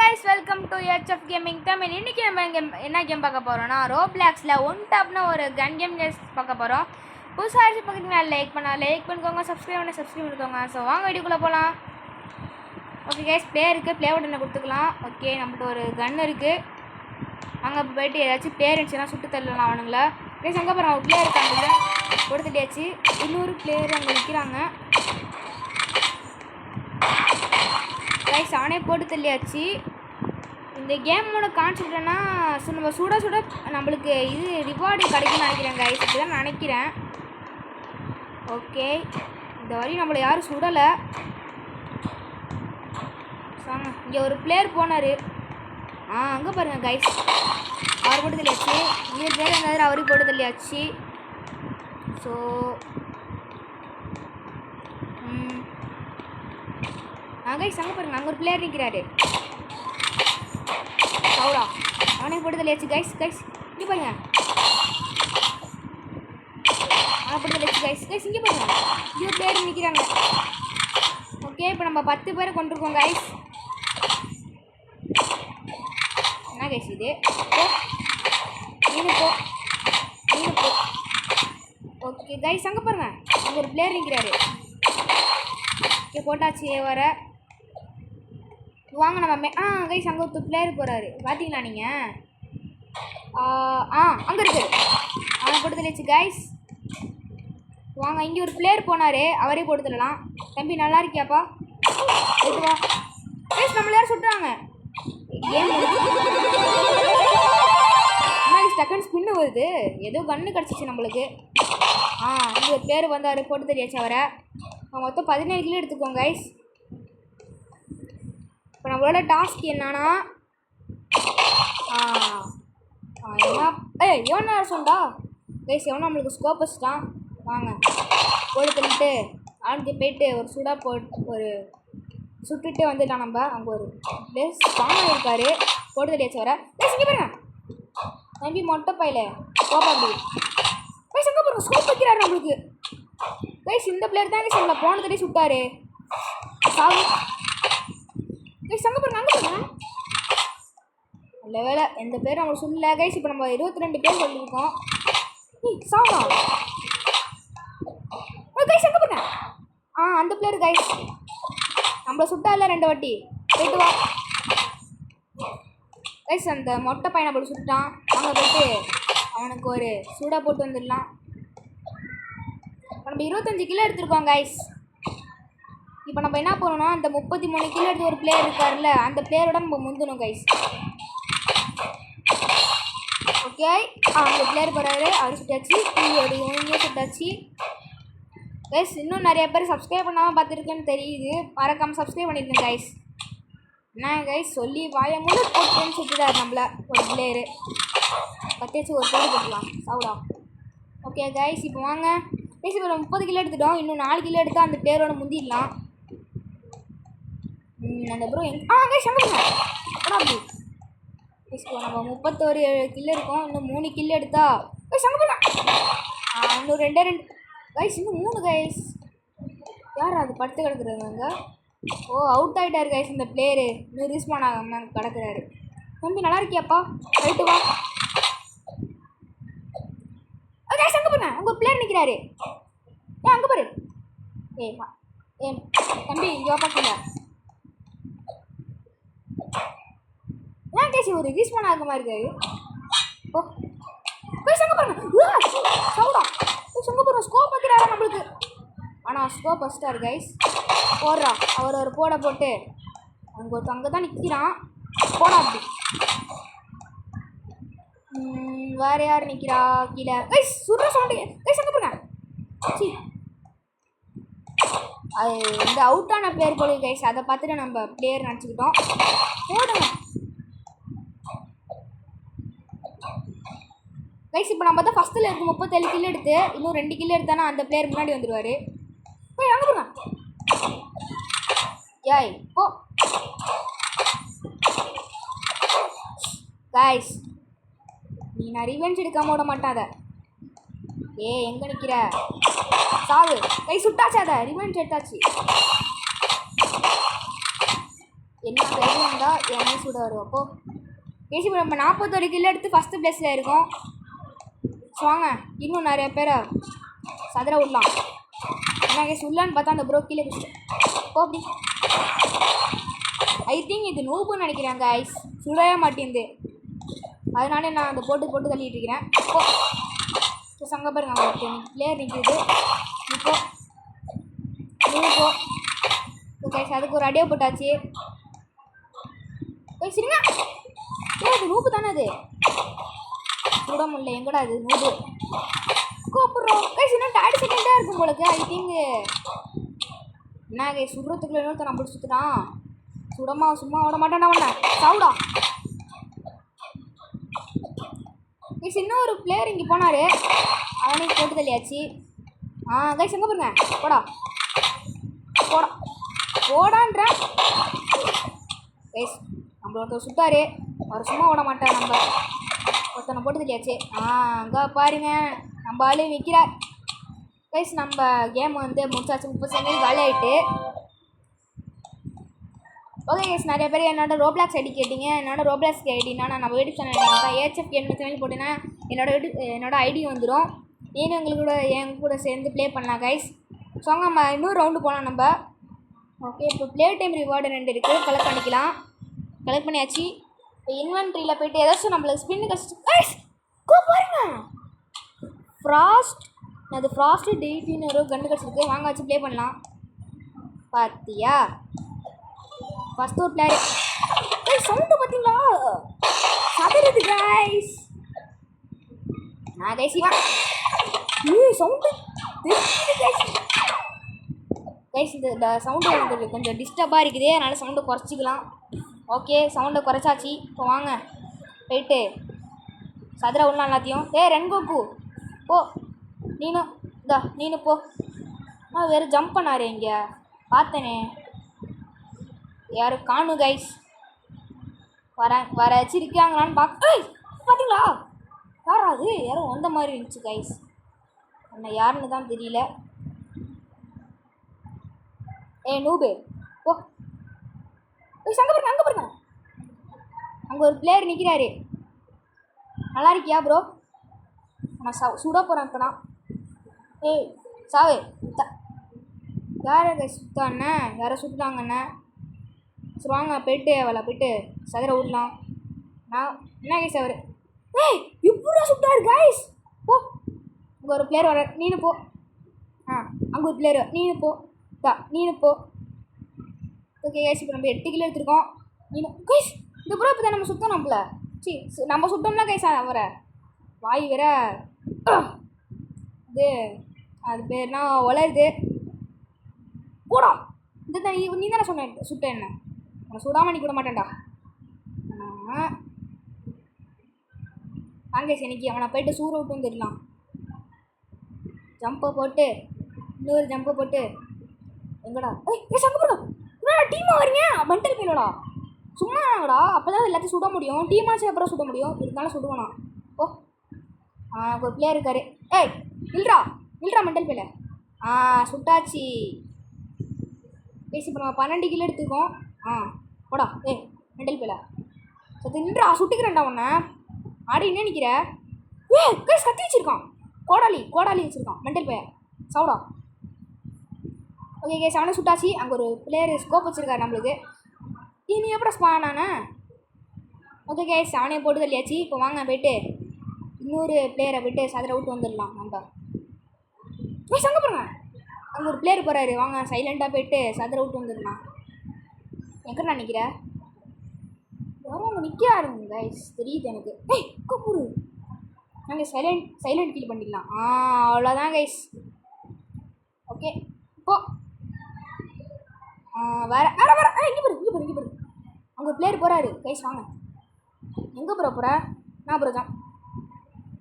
guys, welcome to HF Gaming Tamil. இன்னைக்கு நம்ம என்ன கேம் பார்க்க போறோம்னா ரோப்ளாக்ஸ்ல ஒன் டாப்னா ஒரு கன் கேம் பார்க்க போறோம். புதுசா ஆச்சு பக்கத்துல லைக் பண்ணிக்கோங்க, சப்ஸ்கிரைப் பண்ணிக்கோங்க. சோ வாங்க வீடியோக்குள்ள போலாம். ஓகே गाइस, ப்ளே பட்டனை கொடுத்துக்கலாம். ஓகே, நம்மகிட்ட ஒரு கன் இருக்கு. அங்க போயிட்டு ஏதாச்சும் பிளேயர் இருந்துச்சுன்னா சுட்டு தள்ளலாம் அவனுங்கள. गाइस அங்க பாருங்க, ஒரு பிளேயர் இருக்காங்க. கொடுத்துட்டியாச்சு. இன்னொரு பிளேயர் அங்க நிக்கிறாங்க. गाइस அவனே போட்டு தள்ளியாச்சு. இந்த கேமோட கான்செப்ட் என்ன, நம்ம சுட நம்மளுக்கு இது ரிவார்டு கிடைக்கும்னு நினைக்கிறேன் गाइस. இப்படிதான் நினைக்கிறேன். ஓகே, இந்த வழி நம்மளை யாரும் சுடலை. இங்கே ஒரு பிளேயர் போனார். அங்கே பாருங்கள் गाइस, அவர் போட்டு தள்ளியாச்சு. இங்கே பிளேயர் இருந்தாரு, அவரையும் போட்டு தள்ளியாச்சு. ஸோ गाइस அங்கே பாருங்க, அங்கே ஒரு பிளேயர் நிற்கிறாரு. சவுடா அவனே போட்டு தள்ளியாச்சு गाइस. இங்கே பாருங்க, போட்டு தள்ளியாச்சு गाइस. இங்கே பாருங்க, இங்கே பிளேயர் நிற்கிறாங்க. ஓகே, இப்போ நம்ம 10 பேரை கொண்டிருக்கோம் गाइस. என்ன गाइस இது? போ. ஓகே गाइस அங்கே பாருங்க, அங்கே ஒரு பிளேயர் நிற்கிறாரு. ஓகே, போட்டாச்சு. வர வாங்க நம்ம गाइस அங்கே ஒரு பிளேயர் போகிறாரு. பார்த்தீங்களா நீங்கள்? அங்கே இருக்காரு. போட்டு தள்ளிச்சு गाइस. வாங்க, இங்கே ஒரு பிளேயர் போனார், அவரே போட்டு தள்ளலாம். தம்பி நல்லா இருக்கியாப்பா? போயிட்டு வா गाइस. நம்மள யாரும் சுட்டுறாங்க. கேம் டக்குன்னு ஸ்பின்னு வருது. ஏதோ கன்று கிடச்சிச்சு நம்மளுக்கு. இங்கே ஒரு பிளேயர் வந்தார், போட்டு தெரியாச்சு அவரை. மொத்தம் 17 கிலோ எடுத்துக்கோங்க गाइस. இப்போ நம்மளோட டாஸ்க் என்னன்னா, எவனா சொன்னா गाइस, எவனா நம்மளுக்கு ஸ்கோப் வச்சுட்டான். வாங்க போட்டு தள்ளிட்டு ஆளுக்கு போயிட்டு ஒரு ஒரு சுட்டுட்டு வந்துடலாம் நம்ம. அங்கே ஒரு பிளேஸ் ஸ்ட்ராங்காக இருக்காரு, போட்டு தள்ளியாச்சு வர. இங்கே பாருங்க, தம்பி மொட்டை பையில போப்பா. அப்படி गाइस எங்கே பாருங்க, ஸ்கோப் வைக்கிறாரு நம்மளுக்கு गाइस. இந்த பிளேயர் தான் गाइस நம்மளை போன தடவை சுட்டாரு. சாவு गाइस. அங்கே பாருங்க, நல்ல வேலை எந்த பேரும் நம்ம சொல்லல गाइस. இப்போ நம்ம 22 பேர் சொல்லியிருக்கோம். சாவா गाइस. அங்கே பாருங்க, அந்த பிளேயர் गाइस நம்மளை சுட்டா இல்லை 2 வாட்டி. போயிட்டு வா गाइस. அந்த மொட்டை பையனை போட்டு சுட்டான். அங்கே போயிட்டு அவனுக்கு ஒரு சூடாக போட்டு வந்துடலாம். நம்ம 25 கிலோ எடுத்துருக்கோம் गाइस. இப்போ நம்ம என்ன பண்ணணும், அந்த 33 கிலோ எடுத்து ஒரு பிளேயர் இருக்காருல்ல, அந்த பிளேயரோட நம்ம முந்தணும் गाइस. ஓகே, அந்த பிளேயர் போகிறாரு, அவர் சுட்டாச்சு. இவங்க சுட்டாச்சு गाइस. இன்னும் நிறைய பேர் சப்ஸ்கிரைப் பண்ணாமல் பார்த்துருக்குன்னு தெரியுது. மறக்காமல் சப்ஸ்கிரைப் பண்ணியிருக்கேன் गाइस. என்ன गाइस சொல்லி வாய முழு போட்டுன்னு சுட்டுட்டார் நம்மள ஒரு பிளேயரு. பத்தியாச்சு ஒரு போட்டு போட்டுலாம். சாவுடா. ஓகே गाइस, இப்போ வாங்க गाइस. இப்போ 30 கிலோ எடுத்துட்டோம். இன்னும் 4 கிலோ எடுத்தால் அந்த பிளேயரோட முந்திடலாம். அந்த ப்ரோ गाइस அங்கே அப்படி गाइस. நம்ம 31 கிலோ இருக்கோம். இன்னும் 3 கிலோ எடுத்தா गाइस அங்கே போனா. இன்னும் 2 गाइस, இன்னும் 3 गाइस. யார் அது படுத்து கிடக்குறாங்க? அவுட் ஆகிட்டார் गाइस இந்த பிளேயரு. இன்னும் ரீஸ்பான் ஆகாமல் கிடக்குறாரு. தம்பி நல்லா இருக்கியாப்பா? போயிட்டு வா गाइस. அங்கே பாருங்க, அங்கே ஒரு பிளேயர் நிற்கிறாரு. அங்கே பாரு. தம்பி இங்கே வாப்பா. கீழே गाइस ஒரு ரீஸ்பான் ஆக மாதிரி இருக்காரு. गाइस அங்கே பாருங்க, சவுடா गाइस. அங்கே பாருங்க, ஸ்கோப் வைக்கிறாரா நம்மளுக்கு. ஆனால் ஸ்கோப் ஃபஸ்ட்டார் गाइस. போடுறா, அவர் ஒரு போட்டு அங்கே தான் நிற்கிறான். போடா அப்படி. வேறு யார் நிற்கிறா கீழே गाइस? சுடுற சவுண்டு गाइस. அங்கே பாருங்க, அது வந்து அவுட்டான பிளேயர் போல गाइस. அதை பார்த்துட்டு நம்ம பிளேயர் நினச்சிக்கிட்டோம். போடுங்க गाइस. இப்போ நம்ம தான் ஃபஸ்ட்டில் இருக்குது 37 கிலோ எடுத்து. இன்னும் 2 கிலோ எடுத்தானா அந்த பிளேயர் முன்னாடி வந்துடுவார். போய் அங்கே போங்க போ गाइस. நான் ரிவெஞ்ச் எடுக்காம விட மாட்டாத. எங்கே நிற்கிற? சாவு गाइस. சுட்டாச்சு, அதை ரிவெஞ்ச் எடுத்தாச்சு. என்ன தைரியம் வந்தால் என்னை சுட வரும். அப்போது கேசி நம்ம 41 கிலோ எடுத்து ஃபஸ்ட்டு ப்ளேஸில் இருக்கோம். ஸோ வாங்க இன்னும் நிறைய பேரை சதுர விடலாம். என்ன கேஸ் உள்ளான்னு பார்த்தா அந்த ப்ரோ கீழே போ அப்படி. ஐ திங்க் இது நூபுன்னு நினைக்கிறேன் கைஸ், சுடவே மாட்டேங்குது. அதனால நான் அந்த போட்டு தள்ளிட்டு இருக்கிறேன். இப்போ சங்க பாருங்க பிளேயர் நிற்கிது. இப்போ கைஸ் அதுக்கு ஒரு அடியை போட்டாச்சு. சரிங்க அது நூப்பு தானே, அது சுட முடியல. எங்கடா அது நூப்பு கூப்பிட்றோம் கைஸ். இன்னும் 30 செகண்டாக இருக்கும் உங்களுக்கு. ஐ திங்க் என்ன கைஸ் சுடுறதுக்குள்ள இன்னொருத்த நான் பிடிச்சிட்டுதான் சும்மா விட மாட்டேன்டா ஒன்ன சவுடா. கைஸ் இன்னும் ஒரு பிளேயர் இங்கே போனார், அவனையும் போட்டு தள்ளியாச்சு. கைஸ் எங்கே பாருங்க போடான்ற கைஸ் நம்மள ஒருத்தர் சுட்டார், அவர் சும்மா விட மாட்டார். நம்ம ஒருத்தனை போட்டு தள்ளியாச்சு. அங்கே பாருங்க நம்ம ஆளு விற்கிறார். கைஸ் நம்ம கேம் வந்து முடிச்சாச்சு. 30 செகண்ட் காலி ஆகிட்டு. ஓகே கைஸ் நிறைய பேர் என்னோட ரோப்ளாக்ஸ் ஐடி கேட்டிங்க. என்னோட ரோப்ளாக்ஸ் ஐடினா நான் நம்ம YouTube channel AHF game channel போட்டேன்னா என்னோட ஐடி வந்துடும். நீனும் எங்க கூட சேர்ந்து ப்ளே பண்ணலாம் கைஸ். ஸோ நம்ம இன்னொரு ரவுண்டு போகலாம் நம்ம. ஓகே இப்போ ப்ளே டைம் ரிவார்டு 2 இருக்குது, கலெக்ட் பண்ணிக்கலாம். கலெக்ட் பண்ணியாச்சு. இப்போ இன்வென்ட்ரியில் போய்ட்டு ஏதாச்சும் நம்மளுக்கு ஸ்பின்னு கஷ்டம் கைஸ் பாருங்க. அது ஃப்ராஸ்ட்டு டெய்ட்டின்னு ஒரு கன்று கிடச்சிருக்கு. வாங்க வச்சு ப்ளே பண்ணலாம். பார்த்தியா ஃபஸ்ட்டு ஒரு பிளேயர் சவுண்டு பார்த்தீங்களா சதுரது கைஸ். நான் கைஸ் சவுண்டு கைஸ் இந்த சவுண்டு எனக்கு கொஞ்சம் டிஸ்டர்பாக இருக்குது, அதனால் சவுண்டை குறைச்சிக்கலாம். ஓகே சவுண்டை குறைச்சாச்சு. இப்போ வாங்க போயிட்டு சதுர விடலாம் எல்லாத்தையும். ரெங்கோக்கு போ, நீனு போ. வேறு ஜம்ப் பண்ணாரு இங்கே பார்த்தனே, யாரும் காணும் கைஸ். வர வச்சிருக்காங்களான்னு பார்த்தீங்களா யாரா அது? யாரும் வந்த மாதிரி இருந்துச்சு கைஸ், என்ன யாருன்னு தான் தெரியல. நூபு போ. அங்கே பாருங்க அங்கே ஒரு பிளேயர் நிற்கிறாரு. நல்லா இருக்கியா ப்ரோ? நான் சுட போகிறேன் இப்போ நான். சாவு யாரை சுத்தாண்ணே, யாரை சுட்டுட்டாங்கண்ணே. சரி வாங்க போயிட்டு போயிட்டு சதுர விடலாம். நான் என்ன கைஸ் அவர் இப்படா சுட்டாரு கைஸ். போ அங்கே ஒரு பிளேயர் வர, நீனு போ. அங்கே ஒரு பிளேயர், நீனு போ. ஓகே கைஸ் இப்போ நம்ம 8 கிலோ எடுத்துருக்கோம். கைஸ் இந்த ப்ரோ இப்போ தான் நம்ம சுத்தம் நம்மள நம்ம சுட்டோம்னா கைஸ் அவரை வாய் வேற இது அது பேர்னா வளருது. போடா இந்த தான் நீ தானே சொன்ன சுட்ட என்ன, உன்னை சுடாமல் நீ கூட மாட்டேன்டா. காங்கேஸ் இன்னைக்கு அவனை போயிட்டு சூற விட்டு வந்துடலாம். ஜம்பை போட்டு இன்னொரு ஜம்பை போட்டு எங்கடா டீமாக வரீங்க மென்டல் பேலோடா சும்மாடா. அப்போ தான் எல்லாத்தையும் சுட முடியும், டீமாச்சு அப்புறம் சுட முடியும். இருந்தாலும் சுடுவேண்ணா. ஒரு பிளேயர் இருக்காரு. இல்லைடா மென்டல் பேல. சுட்டாச்சு பேசி. இப்போ நம்ம 12 கிலோ எடுத்துக்கோம். போடா மெண்டல் பேல சத்து நின்றா சுட்டுக்கிறேன்டா உன்னை. ஆடி என்ன நிற்கிற? கைஸ் கத்தி வச்சுருக்கான், கோடாலி வச்சுருக்கான் மெண்டல் பே சவுடா. ஓகே கேஸ் அவனை சுட்டாச்சு. அங்கே ஒரு பிளேயர் ஸ்கோப் வச்சுருக்காரு நம்மளுக்கு. நீ எப்படா ஸ்பான் ஆனே? ஓகே கேஸ் அவனையும் போட்டு தள்ளியாச்சு. இப்போ வாங்க போய்ட்டு இன்னொரு பிளேயரை போய்ட்டு சதுர விட்டு வந்துடலாம் நம்ம. அங்கே போடுங்க அங்கே ஒரு பிளேயர் போகிறாரு. வாங்க சைலண்ட்டாக போய்ட்டு சதுர விட்டு வந்துடலாம். எங்கே நான் நிற்கிறேன்? யாரும் அங்கே நிற்கிறாருங்க கைஸ் தெரியுது எனக்கு. கூப்பிடு நாங்கள் சைலண்ட் கீழ் பண்ணிடலாம். அவ்வளோதான் கைஸ். ஓகே இப்போ வேறு இங்கே பாரு அங்கே பிளேயர் போகிறாரு கைஸ். வாங்க எங்கே போகிற நான் போகிறேன்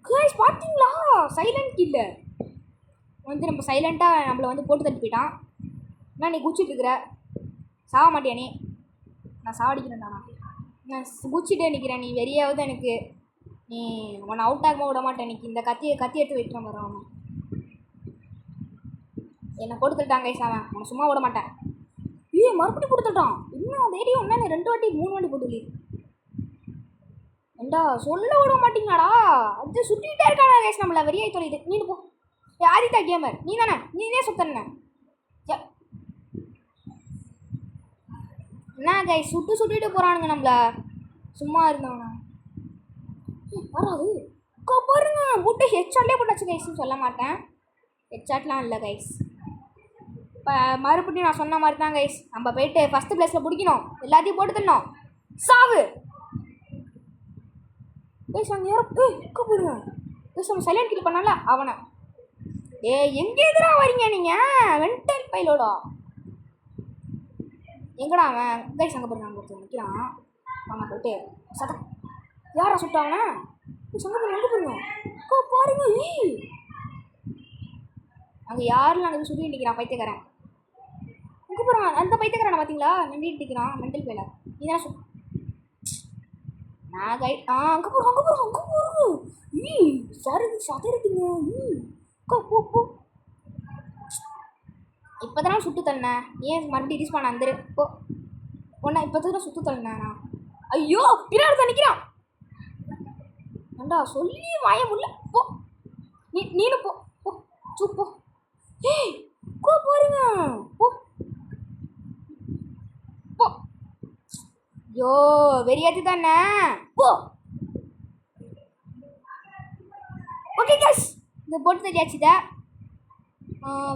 கைஸ். பார்த்தீங்களா சைலண்ட் கீழே வந்து நம்ம சைலண்ட்டாக நம்மளை வந்து போட்டு தள்ளி போயிட்டான். என்ன நீ குச்சிட்ருக்குற? சாக மாட்டியா நீ? நான் சாவடிக்கிறேன்டா. நான் குச்சிட்டே நிற்கிறேன். நீ வெறியாவது எனக்கு நீ உன்னை அவுட் ஆகாம விட மாட்டேன். இன்னைக்கு இந்த கத்தி எடுத்து வைக்கிறேன் பாரு. அவன் என்னை போட்டு தள்ளிட்டான் கைஸ். அவன் சும்மா விட மாட்டேன். மறுபடியும் கொடுத்துட்டான். இன்னும் தைரியம் என்ன 2 வாட்டி 3 வாட்டி போட்டு ஏண்டா சொல்ல விட மாட்டீங்களாடா. அது சுட்டிகிட்டே இருக்காடா கைஸ் நம்மள வெறியாய் தொலைது. நீ போ. ஆதித்தா கேமர் நீ தானே, நீனே சுத்தன என்ன கைஸ் சுட்டுட்டு போகிறானுங்க நம்மள. சும்மா இருந்தவனா வராது பாருங்க போட்டு ஹெட்ஷாட்லேயே போட்டாச்சு கைஸ்ன்னு சொல்ல மாட்டேன். ஹெட்ஷாட்லாம் இல்லை கைஸ். இப்போ மறுபடியும் நான் சொன்ன மாதிரி தான் கைஸ். நம்ம போயிட்டு ஃபஸ்ட்டு ப்ளேஸில் பிடிக்கணும். எல்லாத்தையும் போட்டு தரணும். சாவு கைஸ். அங்கே யாரும் பாருங்க கைஸ். நம்ம சைலண்ட் கில் பண்ணால அவனை. எங்கே எதிரா வரீங்க நீங்கள் வென்டல் பைலோடா? எங்கடா அவன் கைஸ்? அங்கே பாருங்க, அங்கே ஒருத்தர் நிற்கிறான். வாங்க போயிட்டு சத்தம். யாரா சுட்டாவனா? சங்க பாருங்க, எங்கே பாருங்க பாருங்க. அங்கே யாரும் அங்கே சுட்டி நிற்கிறான் பைத்தியக்காரன். அங்கே பாருங்க அந்த பைத்தியக்காரனை பார்த்தீங்களா? நின்றுட்டு நிற்கிறான் மென்டல் பையில. நீதான் சுட் நான் கை அங்கே போகிறோம் அங்கே போகிறோம் அங்கே போகிறோம். சாரி சதறிங்க. போ போ. இப்போ தானே சுட்டு தள்ளேன். ஏன் மறுபடியும் ரீஸ் பண்ண அந்த போ ஒன்றா இப்போ தான் சுட்டு தள்ளேன் நான். ஐயோ பின்னாடி தான் நிற்கிறான். ஏண்டா சொல்லி வாய முடியல. போ நீனு போ போ போ. போ பாருங்க போ போ. ஐயோ வெறியாத்தி தானே போ. ஓகே கேஸ் இந்த போட்டு தெரியாச்சுதா.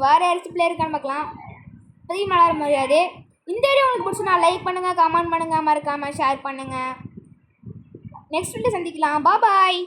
வேறு யாராச்சும் பிளேயர் இருக்கான்னு பார்க்கலாம். பதிவு மலர முடியாது. இந்த வீடியோ உங்களுக்கு பிடிச்சுன்னா லைக் பண்ணுங்கள், கமெண்ட் பண்ணுங்கள், மறக்காமல் ஷேர் பண்ணுங்கள். நெக்ஸ்ட் வீடியோ சந்திக்கலாம். பாய்.